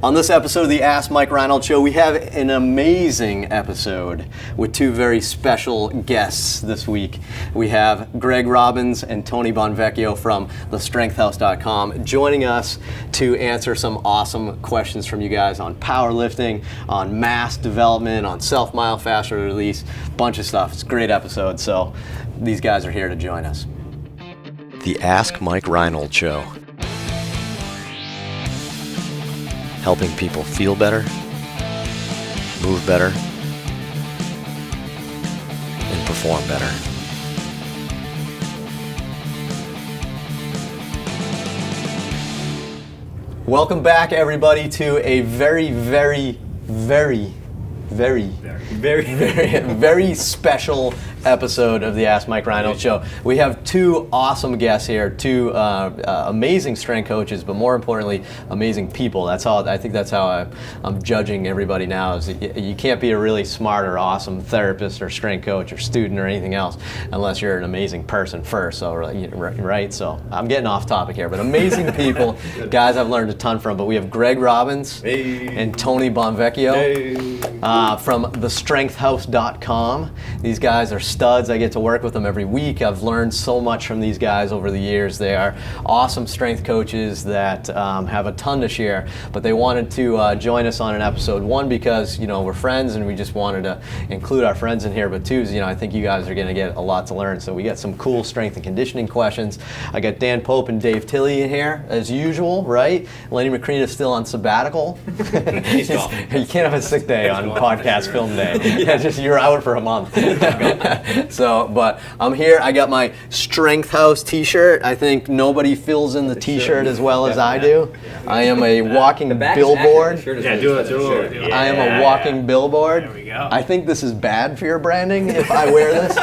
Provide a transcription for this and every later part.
On this episode of the Ask Mike Reinold Show, we have an amazing episode with two very special guests this week. We have Greg Robbins and Tony Bonvecchio from thestrengthhouse.com joining us to answer some awesome questions from you guys on powerlifting, on mass development, on self-myofascial release, bunch of stuff. It's a great episode, so these guys are here to join us. The Ask Mike Reinold Show. Helping people feel better, move better, and perform better. Welcome back, everybody, to a very special episode of the Ask Mike Reinold Show. We have two awesome guests here, two amazing strength coaches, but more importantly, amazing people. I think that's how I'm judging everybody now. Is you can't be a really smart or awesome therapist or strength coach or student or anything else unless you're an amazing person first. So right. So I'm getting off topic here, but amazing people, guys I've learned a ton from. But we have Greg Robbins and Tony Bonvecchio from thestrengthhouse.com. These guys are studs. I get to work with them every week. I've learned so much from these guys over the years. They are awesome strength coaches that have a ton to share, but they wanted to join us on an episode. One, because we're friends and we just wanted to include our friends in here, but two is I think you guys are going to get a lot to learn. So we got some cool strength and conditioning questions. I got Dan Pope and Dave Tilley in here as usual, right? Lenny McCreen is still on sabbatical. He's gone. You can't have a sick day on podcast film day. Yeah, just you're out for a month. So, but I'm here. I got my Strength House t-shirt. I think nobody fills in the t-shirt as well as I do. I am a walking billboard. Yeah, do it. I am a walking billboard. There we go. I think this is bad for your branding if I wear this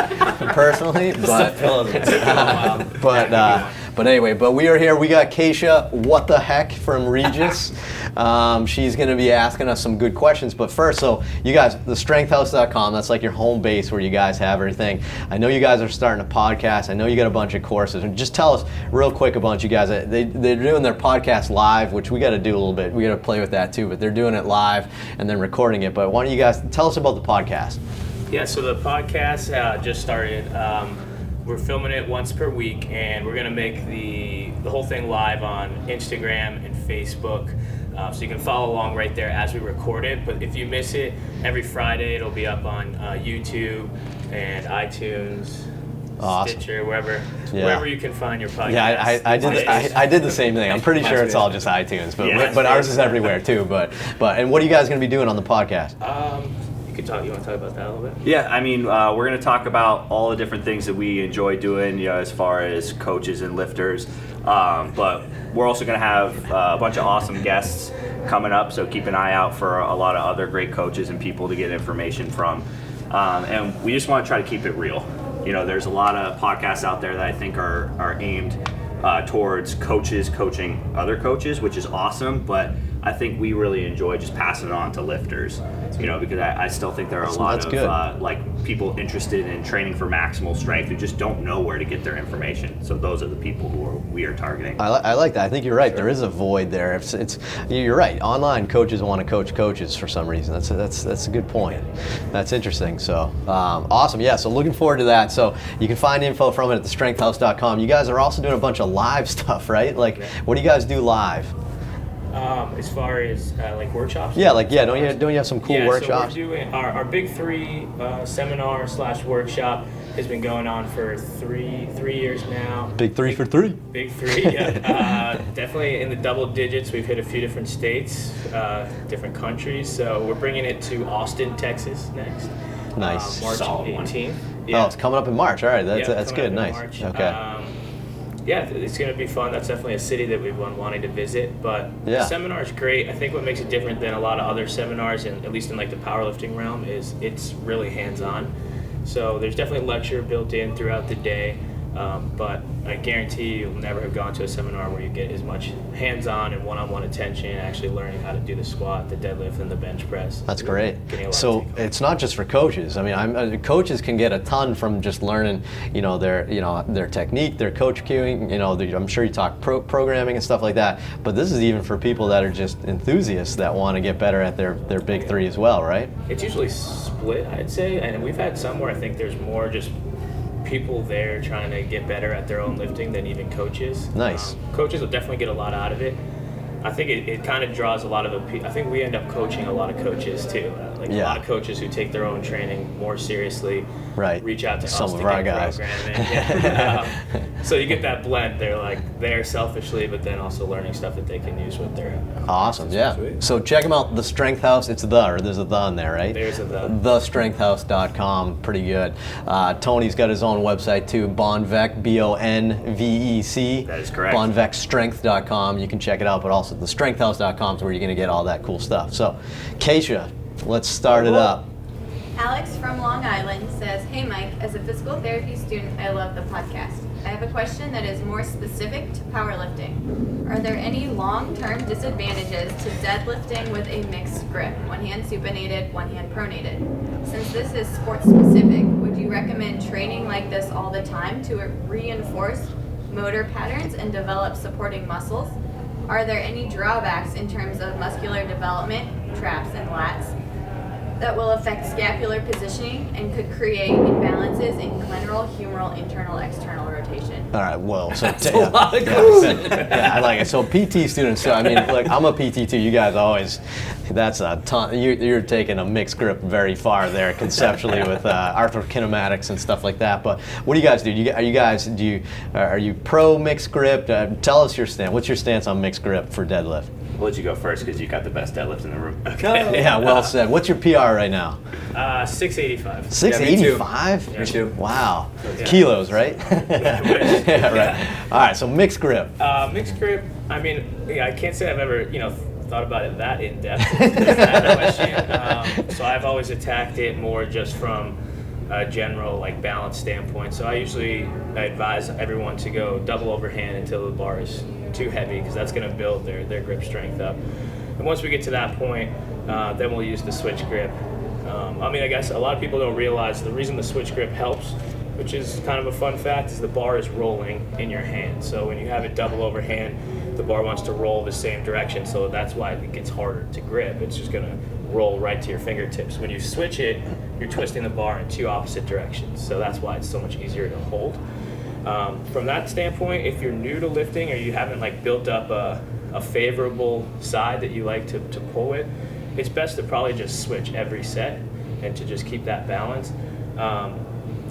personally, but anyway, but we are here. We got Keisha, what the heck, from Regis. She's going to be asking us some good questions. But first, so you guys, thestrengthhouse.com, that's like your home base where you guys have everything. I know you guys are starting a podcast. I know you got a bunch of courses. And just tell us real quick about you guys. They're doing their podcast live, which we got to do a little bit. We got to play with that too. But they're doing it live and then recording it. But why don't you guys tell us about the podcast? Yeah, so the podcast just started. We're filming it once per week, and we're gonna make the whole thing live on Instagram and Facebook, so you can follow along right there as we record it. But if you miss it, every Friday it'll be up on YouTube and iTunes, Awesome. Stitcher, wherever you can find your podcast. Yeah, I did the same thing. I'm pretty sure it's all just iTunes, but ours is everywhere too. But and what are you guys gonna be doing on the podcast? You want to talk about that a little bit? Yeah, I mean, we're going to talk about all the different things that we enjoy doing, as far as coaches and lifters. But we're also going to have a bunch of awesome guests coming up, so keep an eye out for a lot of other great coaches and people to get information from. And we just want to try to keep it real. There's a lot of podcasts out there that I think are aimed towards coaches coaching other coaches, which is awesome, but I think we really enjoy just passing it on to lifters, because I still think there are a lot of people interested in training for maximal strength who just don't know where to get their information. So those are the people who we are targeting. I like that. I think you're right. There is a void there. You're right. Online coaches want to coach coaches for some reason. That's a good point. That's interesting. So awesome. Yeah. So looking forward to that. So you can find info from it at thestrengthhouse.com. You guys are also doing a bunch of live stuff, right? What do you guys do live? As far as workshops? Don't you have some cool workshops? So we're doing our Big 3 seminar/workshop has been going on for three years now. Big 3 for 3. Big 3, yeah. Definitely in the double digits. We've hit a few different states, different countries. So we're bringing it to Austin, Texas next. Nice. March Solid 18th. Yeah. Oh, it's coming up in March. All right, that's good. Nice. March. Okay. It's going to be fun. That's definitely a city that we've been wanting to visit. But the seminar is great. I think what makes it different than a lot of other seminars, and at least in the powerlifting realm, is it's really hands-on. So there's definitely a lecture built in throughout the day. But I guarantee you'll never have gone to a seminar where you get as much hands-on and one-on-one attention, actually learning how to do the squat, the deadlift, and the bench press. That's great. So it's not just for coaches. I mean, coaches can get a ton from just learning, their technique, their coach cueing. I'm sure you talk programming and stuff like that. But this is even for people that are just enthusiasts that want to get better at their big three as well, right? It's usually split, I'd say, and we've had some where I think there's more just people there trying to get better at their own lifting than even coaches. Nice. Coaches will definitely get a lot out of it. I think it kind of draws a lot of I think we end up coaching a lot of coaches too. A lot of coaches who take their own training more seriously. Right. Reach out to some us of to our get guys. programming. So you get that blend. They're there selfishly, but then also learning stuff that they can use with their. Awesome. Yeah. Sweet. So check them out. The Strength House. It's there's a the in there, right? There's a the. TheStrengthHouse.com. Pretty good. Tony's got his own website too. Bonvec, BONVEC. That is correct. BonvecStrength.com. You can check it out, but also TheStrengthHouse.com is where you're going to get all that cool stuff. So, Keisha, let's start it up. Alex from Long Island says, "Hey Mike, as a physical therapy student, I love the podcast. I have a question that is more specific to powerlifting. Are there any long-term disadvantages to deadlifting with a mixed grip, one hand supinated, one hand pronated? Since this is sport specific, would you recommend training like this all the time to reinforce motor patterns and develop supporting muscles? Are there any drawbacks in terms of muscular development, traps and lats, that will affect scapular positioning and could create imbalances in glenular, humeral, internal, external rotation?" All right, well, so That's a lot of questions. yeah, I like it. So PT students, so I mean, look, I'm a PT too. You guys always, that's a ton. You're taking a mixed grip very far there conceptually with arthrokinematics and stuff like that. But what do you guys do? Are you pro mixed grip? Tell us your stance. What's your stance on mixed grip for deadlift? We'll let you go first because you got the best deadlift in the room. Okay. Yeah, well said. What's your PR right now? 685. 685? Me too. Wow. Yeah. Kilos, right? Yeah, right. All right, so mixed grip. Mixed grip, I mean, I can't say I've ever, thought about it that in depth. That question. So I've always attacked it more just from a general balance standpoint. So I advise everyone to go double overhand until the bar is too heavy, because that's going to build their grip strength up. And once we get to that point, then we'll use the switch grip. I guess a lot of people don't realize the reason the switch grip helps, which is kind of a fun fact, is the bar is rolling in your hand. So when you have it double overhand, the bar wants to roll the same direction, so that's why it gets harder to grip. It's just going to roll right to your fingertips. When you switch it, you're twisting the bar in two opposite directions, so that's why it's so much easier to hold. From that standpoint, if you're new to lifting or you haven't built up a favorable side that you like to pull with, it's best to probably just switch every set and to just keep that balance.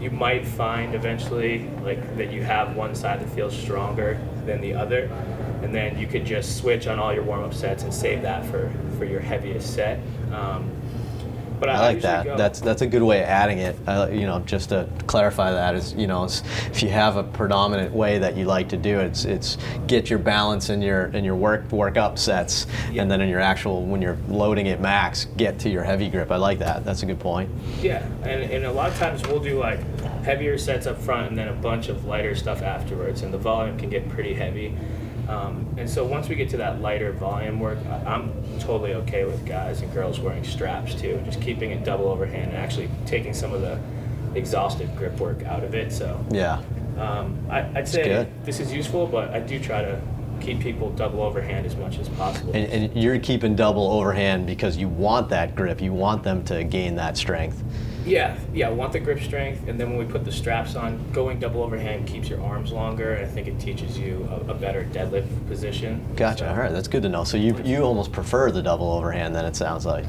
You might find eventually that you have one side that feels stronger than the other, and then you could just switch on all your warm-up sets and save that for your heaviest set. But I like that. That's a good way of adding it. Just to clarify that is, if you have a predominant way that you like to do it, it's get your balance in your work up sets, and then in your actual, when you're loading it max, get to your heavy grip. I like that. That's a good point. Yeah, and a lot of times we'll do heavier sets up front and then a bunch of lighter stuff afterwards, and the volume can get pretty heavy. And so once we get to that lighter volume work, I'm totally okay with guys and girls wearing straps too, just keeping it double overhand and actually taking some of the exhaustive grip work out of it. So yeah, I'd say this is useful, but I do try to keep people double overhand as much as possible. And you're keeping double overhand because you want that grip, you want them to gain that strength. Yeah, I want the grip strength, and then when we put the straps on, going double overhand keeps your arms longer, and I think it teaches you a better deadlift position. Gotcha. So, all right, that's good to know. So you almost prefer the double overhand then, it sounds like.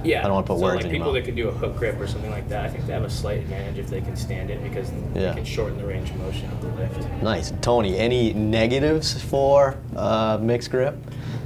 Yeah. I don't want to put words in your people mouth. that can do a hook grip or something like that, I think they have a slight advantage if they can stand it, because they can shorten the range of motion of the lift. Nice. Tony, any negatives for mixed grip?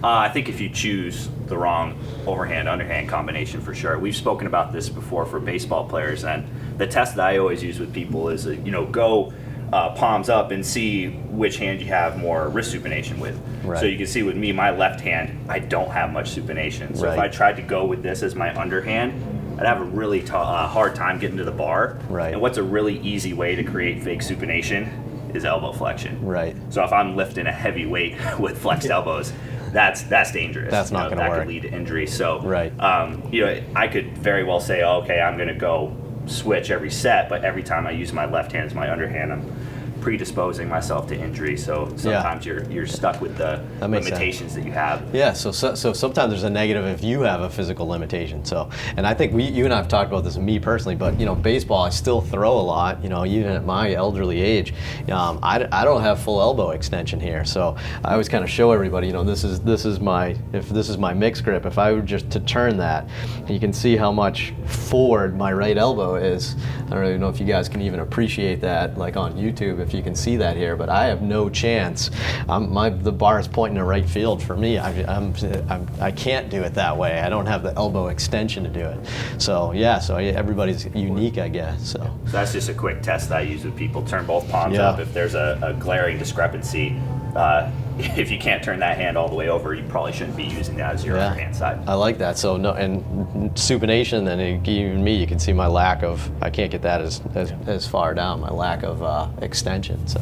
I think if you choose the wrong overhand-underhand combination, for sure. We've spoken about this before for baseball players, and the test that I always use with people is, go palms up and see which hand you have more wrist supination with. Right. So you can see with me, my left hand, I don't have much supination. So if Right. I tried to go with this as my underhand, I'd have a really hard time getting to the bar. Right. And what's a really easy way to create fake supination is elbow flexion. Right. So if I'm lifting a heavy weight with flexed elbows, that's dangerous. That's not going to work. work. That could lead to injury. So right. I could very well say, okay, I'm going to go switch every set, but every time I use my left hand as my underhand, I'm predisposing myself to injury. So sometimes you're stuck with the limitations that you have. Yeah. So sometimes there's a negative if you have a physical limitation. So, and I think you and I have talked about this, me personally, but baseball, I still throw a lot. Even at my elderly age, I don't have full elbow extension here. So I always kind of show everybody, this is my mixed grip. If I were just to turn that, you can see how much forward my right elbow is. I don't really know if you guys can even appreciate that, like on YouTube, if you can see that here, but I have no chance. The bar is pointing to right field for me. I can't do it that way. I don't have the elbow extension to do it. So everybody's unique, I guess. So that's just a quick test that I use with people. Turn both palms up. If there's a glaring discrepancy, if you can't turn that hand all the way over, you probably shouldn't be using that as your other hand side. I like that. So and supination, and even me, you can see my lack of. I can't get that as far down. My lack of extension. So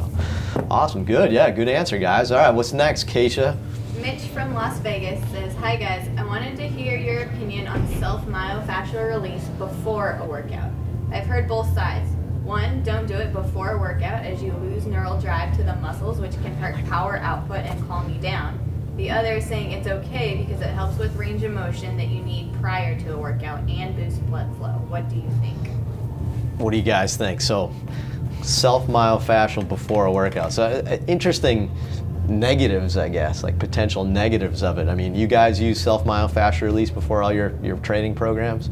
awesome, good, good answer, guys. All right, what's next, Keisha? Mitch from Las Vegas says, "Hi guys, I wanted to hear your opinion on self-myofascial release before a workout. I've heard both sides. One, don't do it before a workout as you lose neural drive to the muscles, which can hurt power output and calm you down. The other is saying it's okay because it helps with range of motion that you need prior to a workout and boost blood flow. What do you think?" What do you guys think? So, self-myofascial before a workout. So, interesting negatives, I guess, like potential negatives of it. I mean, you guys use self-myofascial release before all your training programs?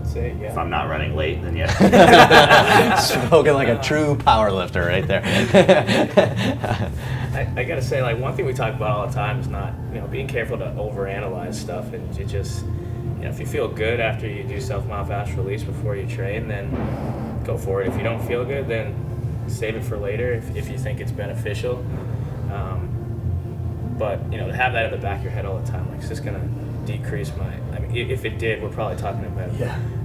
Say, yeah. If I'm not running late, then yes. Spoken like a true power lifter right there. I gotta say, like, one thing we talk about all the time is not, being careful to overanalyze stuff, and you just, if you feel good after you do self-myofascial release before you train, then go for it. If you don't feel good, then save it for later if you think it's beneficial. But to have that in the back of your head all the time, like, it's just gonna decrease if it did, we're probably talking about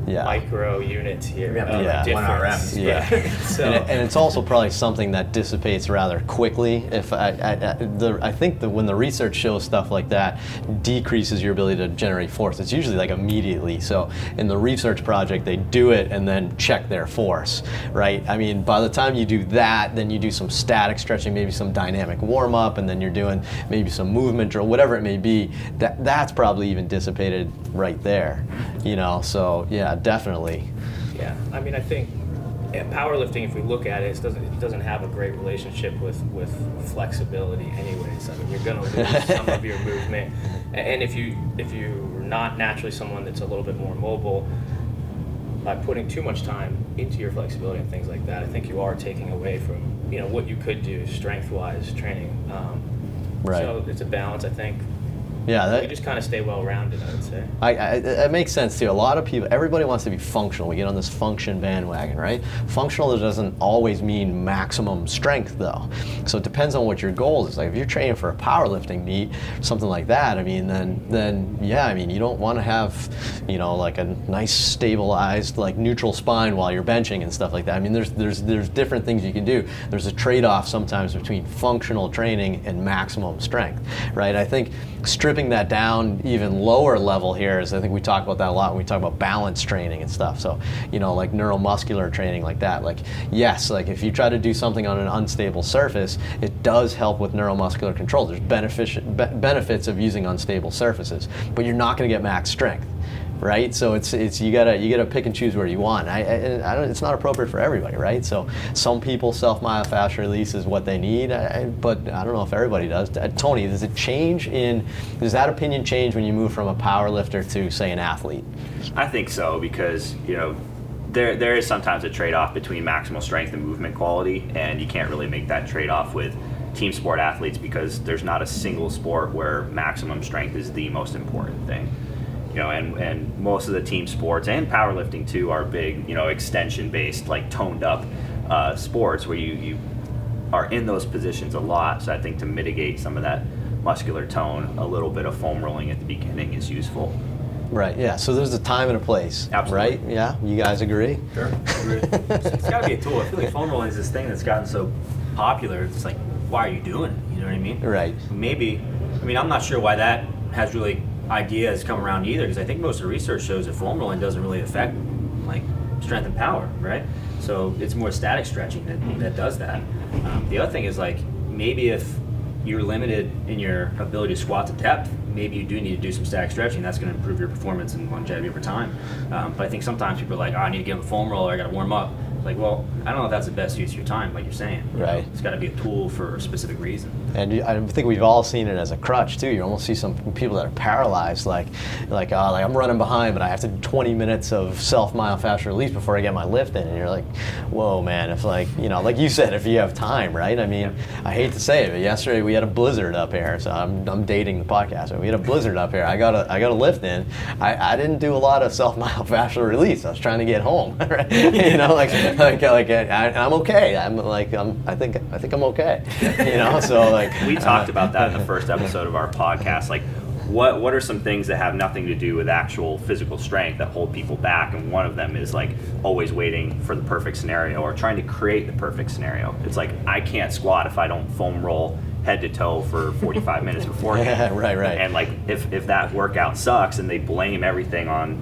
micro units here. Yeah, 1 RM. Yeah. So, and it's also probably something that dissipates rather quickly. If I think that when the research shows stuff like that, decreases your ability to generate force. It's usually like immediately. So in the research project, they do it and then check their force, right? I mean, by the time you do that, then you do some static stretching, maybe some dynamic warm up, and then you're doing maybe some movement or whatever it may be. That's probably even dissipated right there, So yeah, definitely. Yeah, I mean, I think powerlifting, if we look at it, it doesn't have a great relationship with flexibility anyways. I mean, you're going to lose some of your movement, and if you're not naturally someone that's a little bit more mobile, by putting too much time into your flexibility and things like that, I think you are taking away from what you could do strength-wise training. Right. So it's a balance, I think. Yeah, you just kind of stay well-rounded, I would say. It makes sense too. A lot of people, everybody wants to be functional. We get on this function bandwagon, right? Functional doesn't always mean maximum strength, though. So it depends on what your goal is. Like if you're training for a powerlifting meet, something like that. I mean, then yeah. I mean, you don't want to have, like a nice stabilized, like neutral spine while you're benching and stuff like that. I mean, there's different things you can do. There's a trade-off sometimes between functional training and maximum strength, right? I think stripping that down even lower level here is, I think we talk about that a lot when we talk about balance training and stuff. So, like neuromuscular training like that. Like, yes, like if you try to do something on an unstable surface, it does help with neuromuscular control. There's benefits of using unstable surfaces, but you're not going to get max strength. Right, so it's you gotta pick and choose where you want. It's not appropriate for everybody, right? So some people self-myofascial release is what they need, but I don't know if everybody does. Tony, does that opinion change when you move from a power lifter to, say, an athlete? I think so, because there is sometimes a trade-off between maximal strength and movement quality, and you can't really make that trade-off with team sport athletes because there's not a single sport where maximum strength is the most important thing. And most of the team sports and powerlifting too are big, extension-based, like toned-up sports where you are in those positions a lot. So I think to mitigate some of that muscular tone, a little bit of foam rolling at the beginning is useful. Right. Yeah. So there's a time and a place. Absolutely. Right. Yeah. You guys agree? Sure. It's got to be a tool. I feel like foam rolling is this thing that's gotten so popular. It's like, why are you doing it? You know what I mean? Right. Maybe. I mean, I'm not sure why that has really ideas come around either, because I think most of the research shows that foam rolling doesn't really affect like strength and power, right? So it's more static stretching that does that. The other thing is like, maybe if you're limited in your ability to squat to depth, maybe you do need to do some static stretching. That's going to improve your performance and longevity over time. But I think sometimes people are like, oh, I need to get a foam roller, I got to warm up. Like, well, I don't know if that's the best use of your time, like you're saying. Right. It's got to be a tool for a specific reason. And I think we've all seen it as a crutch too. You almost see some people that are paralyzed, like I'm running behind, but I have to do 20 minutes of self myofascial release before I get my lift in. And you're like, whoa, man! If like you said, if you have time, right? I mean, I hate to say it, but yesterday we had a blizzard up here, so I'm dating the podcast. But we had a blizzard up here. I got a lift in. I didn't do a lot of self myofascial release. I was trying to get home, right? I'm okay. I think I'm okay. So we talked about that in the first episode of our podcast. Like, what are some things that have nothing to do with actual physical strength that hold people back? And one of them is like always waiting for the perfect scenario or trying to create the perfect scenario. It's like, I can't squat if I don't foam roll head to toe for 45 minutes beforehand. Right. And like, if that workout sucks and they blame everything on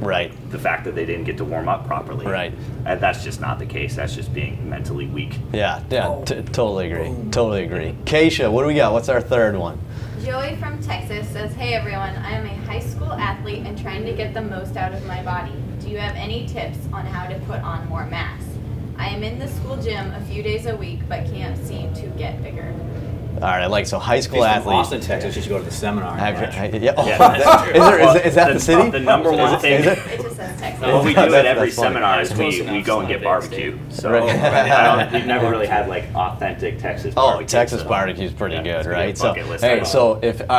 the fact that they didn't get to warm up properly. Right. And that's just not the case. That's just being mentally weak. Yeah, totally agree. Totally agree. Keisha, what do we got? What's our third one? Joey from Texas says, hey everyone, I am a high school athlete and trying to get the most out of my body. Do you have any tips on how to put on more mass? I am in the school gym a few days a week, but can't seem to get bigger. All right, so high school From athlete. Austin, Texas, you should go to the seminar. Is that the city? The number one thing. It just says Texas. What we do at every That's funny. seminar is Close we enough, go it's and get not a big barbecue. state. So Right. we've never really had like authentic Texas Oh, barbecue. Texas so- barbecue is pretty Yeah, good, it's gonna be a right? So, bucket list hey,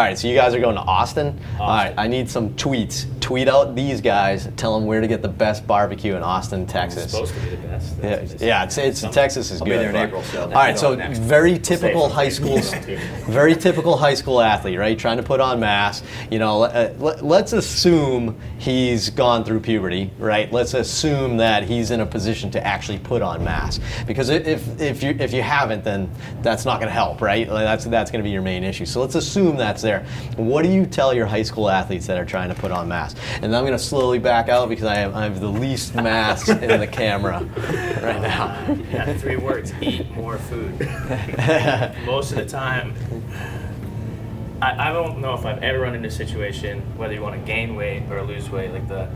item. so you guys are going to Austin. All right, I need some tweets. Tweet out these guys. Tell them where to get the best barbecue in Austin, Texas. It's supposed to be the best. Yeah, it's Texas is I'll good. be there in but- April, so all right, so next. very typical Safe. high school, very typical high school athlete, right? Trying to put on mass. Let's assume he's gone through puberty, right? Let's assume that he's in a position to actually put on mass, because if you haven't, then that's not going to help, right? That's going to be your main issue. So let's assume that's there. What do you tell your high school athletes that are trying to put on mass? And I'm going to slowly back out because I have the least mass in the camera right now. Yeah, 3 words: eat more food. Most of the time, I don't know if I've ever run into a situation, whether you want to gain weight or lose weight, like the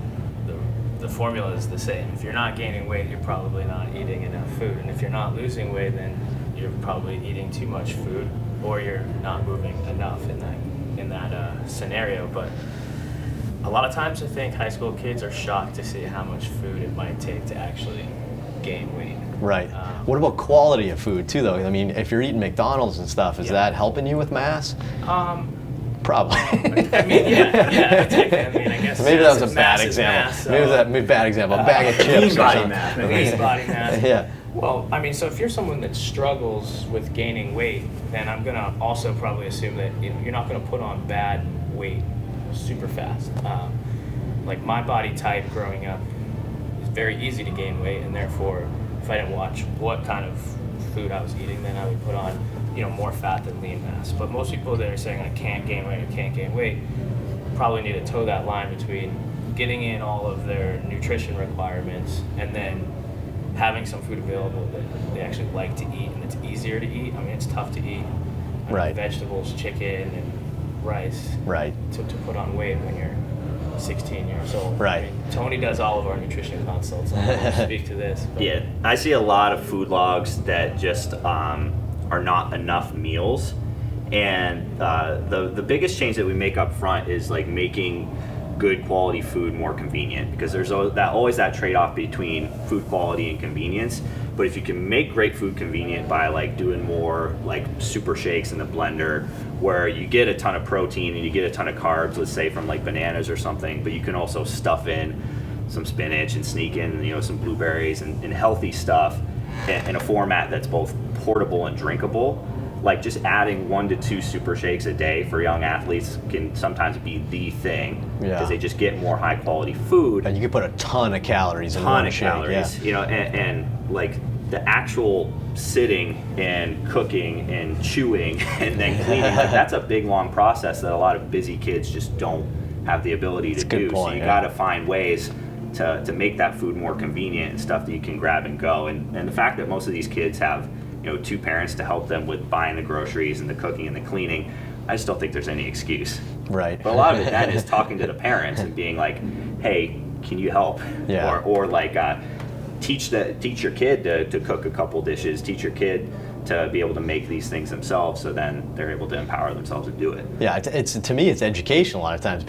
formula is the same. If you're not gaining weight, you're probably not eating enough food, and if you're not losing weight, then you're probably eating too much food, or you're not moving enough in that scenario. But a lot of times, I think high school kids are shocked to see how much food it might take to actually gain weight. Right. What about quality of food too, though? I mean, if you're eating McDonald's and stuff, is that helping you with mass? Probably. I mean, I guess. Maybe that was a mass bad is example. mass, Maybe that was a bad example. A bag of chips. lean or body something. mass. lean body mass. Yeah. Well, I mean, so if you're someone that struggles with gaining weight, then I'm gonna also probably assume that you're not gonna put on bad weight super fast. Like my body type growing up, it's very easy to gain weight, and therefore, if I didn't watch what kind of food I was eating, then I would put on, more fat than lean mass. But most people that are saying I can't gain weight, probably need to toe that line between getting in all of their nutrition requirements and then having some food available that they actually like to eat and it's easier to eat. I mean, it's tough to eat Right. vegetables, chicken, and rice Right. to put on weight when you're 16 years old. Right. I mean, Tony does all of our nutrition consults. I'll speak to this. But Yeah, I see a lot of food logs that just are not enough meals, and the biggest change that we make up front is like making good quality food more convenient, because there's always that trade-off between food quality and convenience. But if you can make great food convenient by like doing more like super shakes in the blender, where you get a ton of protein and you get a ton of carbs, let's say from like bananas or something, but you can also stuff in some spinach and sneak in some blueberries and healthy stuff in a format that's both portable and drinkable, like just adding 1 to 2 super shakes a day for young athletes can sometimes be the thing, because they just get more high quality food. And you can put a ton of calories in one shake. You know, and like the actual sitting and cooking and chewing and then cleaning, like that's a big long process that a lot of busy kids just don't have the ability to do. So you got to find ways to make that food more convenient and stuff that you can grab and go. And the fact that most of these kids have, you know, 2 parents to help them with buying the groceries and the cooking and the cleaning, I just don't think there's any excuse. Right. But a lot of it then is talking to the parents and being like, hey, can you help? Yeah. Or like teach your kid to cook a couple dishes, teach your kid to be able to make these things themselves, so then they're able to empower themselves to do it. Yeah, it's to me it's education a lot of times.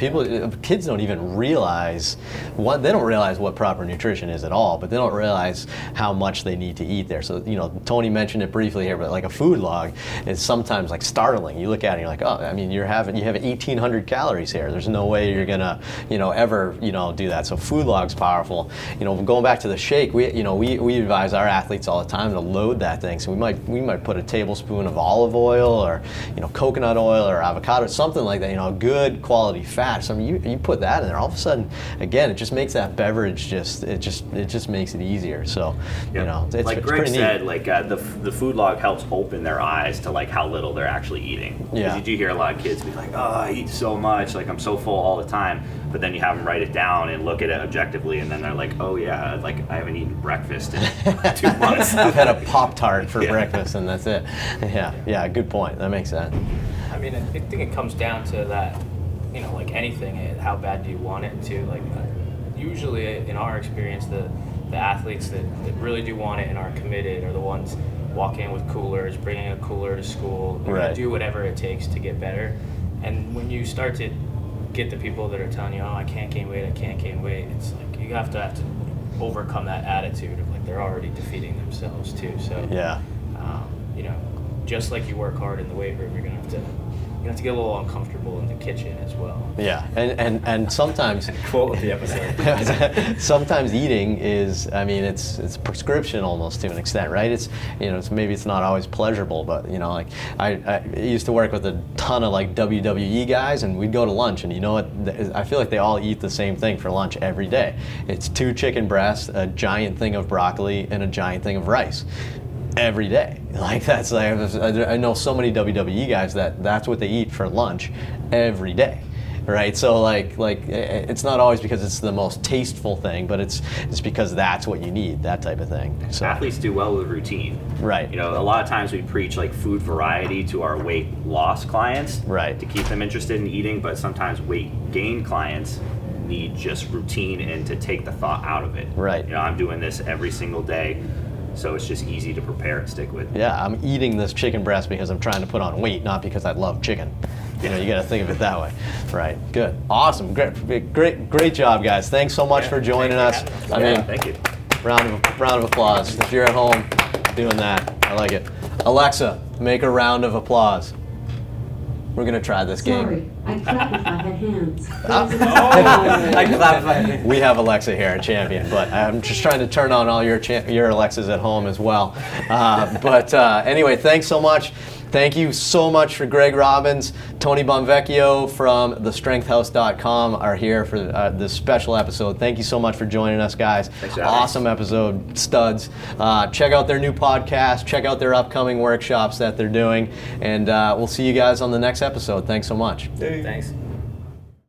Kids don't even realize they don't realize what proper nutrition is at all, but they don't realize how much they need to eat there. So, you know, Tony mentioned it briefly here, but like a food log is sometimes like startling. You look at it and you're like, oh, I mean, you have 1,800 calories here. There's no way you're gonna, you know, ever, you know, do that. So food log's powerful. You know, going back to the shake, we advise our athletes all the time to load that thing. So we might put a tablespoon of olive oil, or, you know, coconut oil or avocado, something like that, you know, good quality fat. So I mean, you put that in there, all of a sudden, again, it just makes that beverage it just makes it easier. So, you know, it's like it's Greg pretty said, neat. like the food log helps open their eyes to like how little they're actually eating. Because Yeah. you do hear a lot of kids be like, oh, I eat so much, like I'm so full all the time. But then you have them write it down and look at it objectively, and then they're like, oh yeah, like I haven't eaten breakfast in 2 months. I've had a Pop-Tart for breakfast and that's it. Yeah, good point. That makes sense. I mean, I think it comes down to that, you know, like anything, how bad do you want it to? Like, usually in our experience, the athletes that really do want it and are committed are the ones walking in with coolers, bringing a cooler to school, do whatever it takes to get better. And when you start to get the people that are telling you, oh, I can't gain weight, it's like you have to overcome that attitude of like they're already defeating themselves too. So you know, just like you work hard in the weight room, you're gonna have to get a little uncomfortable in the kitchen as well. Yeah, and sometimes Quote of the episode. sometimes eating is, I mean, it's prescription almost to an extent, right? It's, you know, maybe it's not always pleasurable, but, you know, like I used to work with a ton of like WWE guys, and we'd go to lunch, and you know what? I feel like they all eat the same thing for lunch every day. It's 2 chicken breasts, a giant thing of broccoli, and a giant thing of rice. Every day. Like that's like, I know so many WWE guys that's what they eat for lunch every day, right? So like it's not always because it's the most tasteful thing, but it's because that's what you need, that type of thing. So Athletes do well with routine. Right. You know, a lot of times we preach like food variety to our weight loss clients, Right. to keep them interested in eating, but sometimes weight gain clients need just routine and to take the thought out of it. Right. You know, I'm doing this every single day, so it's just easy to prepare and stick with. Yeah, I'm eating this chicken breast because I'm trying to put on weight, not because I love chicken. You know, you got to think of it that way. Right. Good. Awesome. Great job, guys. Thanks so much for joining us. I mean, Thank you. round of applause. If you're at home doing that, I like it. Alexa, make a round of applause. We're gonna try this game. Sorry, I clap if I had hands. I clap if I had hands. We have Alexa here at Champion, but I'm just trying to turn on all your Alexas at home as well. But anyway, thanks so much. Thank you so much for Greg Robbins. Tony Bonvecchio from thestrengthhouse.com are here for this special episode. Thank you so much for joining us, guys. Thanks for having Awesome episode, studs. Check out their new podcast. Check out their upcoming workshops that they're doing. And we'll see you guys on the next episode. Thanks so much. Thanks.